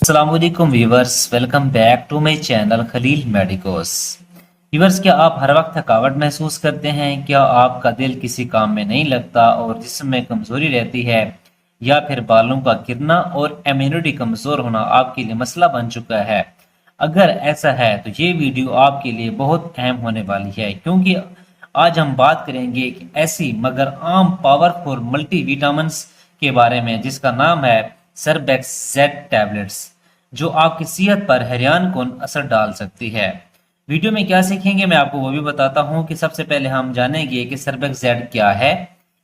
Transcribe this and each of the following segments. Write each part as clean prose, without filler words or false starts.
अस्सलाम वालेकुम viewers, welcome back to my channel Khalil medicos. Viewers, क्या आप हर वक्त थकावट महसूस करते हैं? क्या आपका दिल किसी काम में नहीं लगता और जिस्म में कमजोरी रहती है, या फिर बालों का गिरना और इम्यूनिटी कमजोर होना आपके लिए मसला बन चुका है? अगर ऐसा है तो ये वीडियो आपके लिए बहुत अहम होने वाली है, क्योंकि आज हम बात करेंगे एक ऐसी मगर आम पावरफुल मल्टी विटामिन्स के बारे में जिसका नाम है सर्बेक्सेट टैबलेट्स, जो आपकी सेहत पर हैरान कुन असर डाल सकती है। वीडियो में क्या सीखेंगे मैं आपको वो भी बताता हूँ कि सबसे पहले हम जानेंगे कि सर्बेक्सेट क्या है,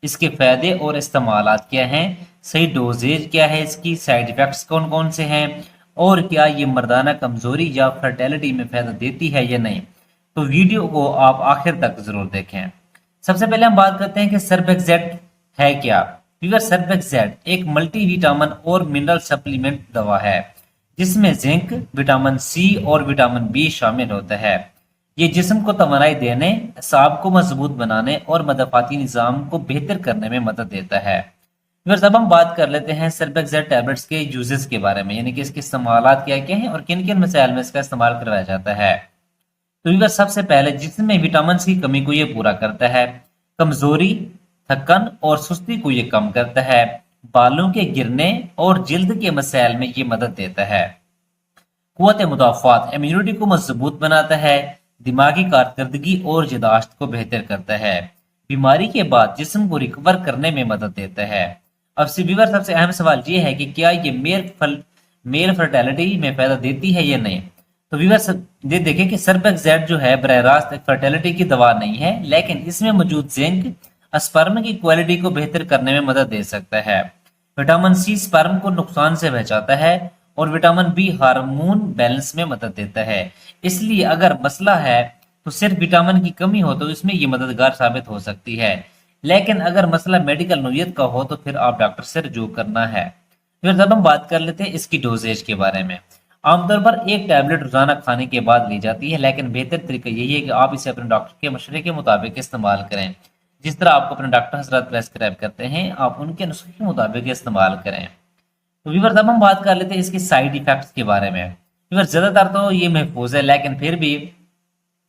इसके फायदे और इस्तेमालात क्या हैं, सही डोजेज क्या है, इसकी साइड इफेक्ट्स कौन कौन से हैं, और क्या ये मर्दाना कमजोरी या फर्टिलिटी में फायदा देती है या नहीं। तो वीडियो को आप आखिर तक जरूर देखें। सबसे पहले हम बात करते हैं कि सर्बेक्सेट है क्या। व्यूअर, सर्बेक्सेट एक मल्टी विटामिन और मिनरल सप्लीमेंट दवा है जिसमें जिंक, विटामिन सी और विटामिन बी शामिल होता है। ये जिस्म को तवानाई देने, असाब को मजबूत बनाने और मदफाती निज़ाम को बेहतर करने में मदद देता है। व्यूअर्स, अब हम बात कर लेते हैं सर्बेक्सेट टैबलेट्स के यूजेस के बारे में, यानी कि इसके इस्तेमालात क्या क्या हैं और किन किन मसाइल में इसका इस्तेमाल करवाया जाता है। तो व्यूअर्स, सबसे पहले जिस्म में विटामिन की कमी को ये पूरा करता है, कमजोरी, थकन और सुस्ती को ये कम करता है, बालों के गिरने और जिल्द के मसाइल में ये मदद देता है, कुव्वत मुदाफ़ात इम्यूनिटी को मजबूत बनाता है, दिमागी कारकर्दगी और यादाश्त को बेहतर करता है, बीमारी के बाद जिस्म को रिकवर करने में मदद देता है। अब से व्यूअर, सबसे अहम सवाल ये है कि क्या ये मेल फर्टिलिटी में फायदा देती है या नहीं। तो व्यूअर, ये देखें कि सर्बेक्सेट जो है बरह रास्त एक फर्टिलिटी की दवा नहीं है, लेकिन इसमें मौजूद जिंक स्पर्म की क्वालिटी को बेहतर करने में मदद दे सकता है। विटामिन सी स्पर्म को नुकसान से बचाता है और विटामिन बी हार्मोन बैलेंस में मदद देता है। इसलिए अगर मसला है तो सिर्फ विटामिन की कमी हो तो इसमें ये मददगार साबित हो सकती है, लेकिन अगर मसला मेडिकल नौयत का हो तो फिर आप डॉक्टर से रुजू करना है। फिर जब हम बात कर लेते हैं इसकी डोजेज के बारे में। आमतौर पर एक टैबलेट रोजाना खाने के बाद ली जाती है, लेकिन बेहतर तरीका यही है कि आप इसे अपने डॉक्टर के मशवरे के मुताबिक इस्तेमाल करें। जिस तरह आपको अपने डॉक्टर हजरत प्रेस्क्राइब करते हैं, आप उनके नुस्खे के मुताबिक इस्तेमाल करें। तो व्यूअर्स, अब हम बात कर लेते हैं इसके साइड इफेक्ट्स के बारे में। व्यूअर्स, ज्यादातर तो ये महफूज है, लेकिन फिर भी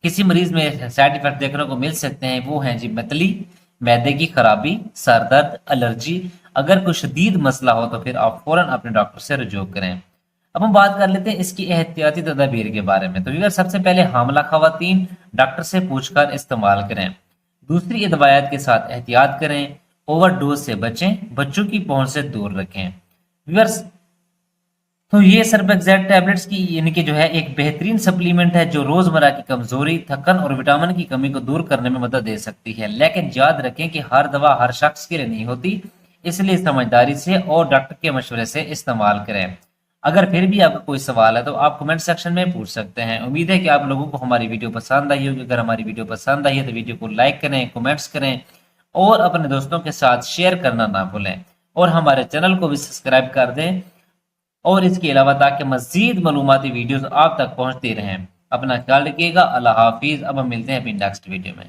किसी मरीज में साइड इफेक्ट देखने को मिल सकते हैं। वो हैं जी मतली, मैदे की खराबी, सर दर्द, एलर्जी। अगर कोई शदीद मसला हो तो फिर आप फौरन अपने डॉक्टर से रुजू करें। अब हम बात कर लेते हैं इसकी एहतियाती तदाबीर के बारे में। तो व्यूअर्स, सबसे पहले हामला खवातीन डॉक्टर से पूछकर इस्तेमाल करें। दूसरी अदवायात के साथ एहतियात करें, ओवरडोज से बचें, बच्चों की पहुंच से दूर रखें। व्यूअर्स, तो ये सर्बेक्सेट टैबलेट्स की इनकी जो है एक बेहतरीन सप्लीमेंट है जो रोजमर्रा की कमजोरी, थकन और विटामिन की कमी को दूर करने में मदद दे सकती है। लेकिन याद रखें कि हर दवा हर शख्स के लिए नहीं होती, इसलिए समझदारी से और डॉक्टर के मशवरे से इस्तेमाल करें। अगर फिर भी आपका कोई सवाल है तो आप कमेंट सेक्शन में पूछ सकते हैं। उम्मीद है कि आप लोगों को हमारी वीडियो पसंद आई होगी। अगर हमारी वीडियो पसंद आई है तो वीडियो को लाइक करें, कमेंट्स करें और अपने दोस्तों के साथ शेयर करना ना भूलें, और हमारे चैनल को भी सब्सक्राइब कर दें। और इसके अलावा ताकि मजीद मालूमाती वीडियोस आप तक पहुंचती रहें। अपना ख्याल रखिएगा। अल्लाह हाफिज। अब हम मिलते हैं अपनी नेक्स्ट वीडियो में।